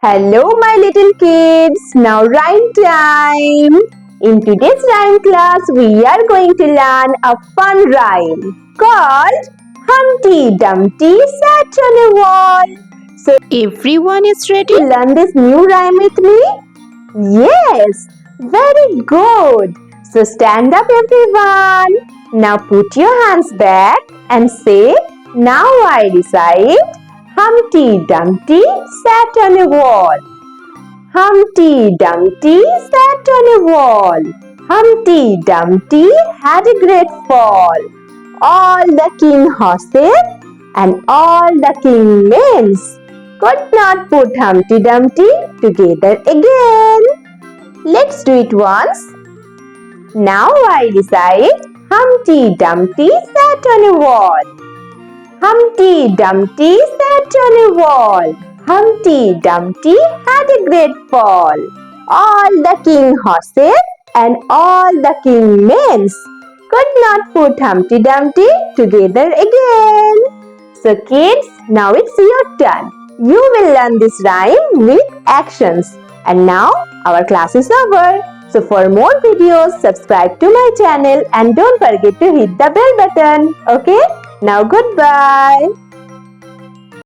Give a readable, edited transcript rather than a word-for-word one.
Hello my little kids, now rhyme time. In today's rhyme class, we are going to learn a fun rhyme called Humpty Dumpty sat on a wall. So Everyone is ready? to learn this new rhyme with me? Yes, very good. So stand up everyone. Now put your hands back and say, now I recite, Humpty Dumpty sat on a wall. Humpty Dumpty sat on a wall. Humpty Dumpty had a great fall. All the king horses and all the king men could not put Humpty Dumpty together again. Let's do it once. Now I recite, Humpty Dumpty sat on a wall. Humpty Dumpty sat on a wall. Humpty Dumpty had a great fall. All the king horses and all the king men could not put Humpty Dumpty together again. So kids, now it's your turn. You will learn this rhyme with actions. And now our class is over. So for more videos, subscribe to my channel and don't forget to hit the bell button. Okay? Now goodbye.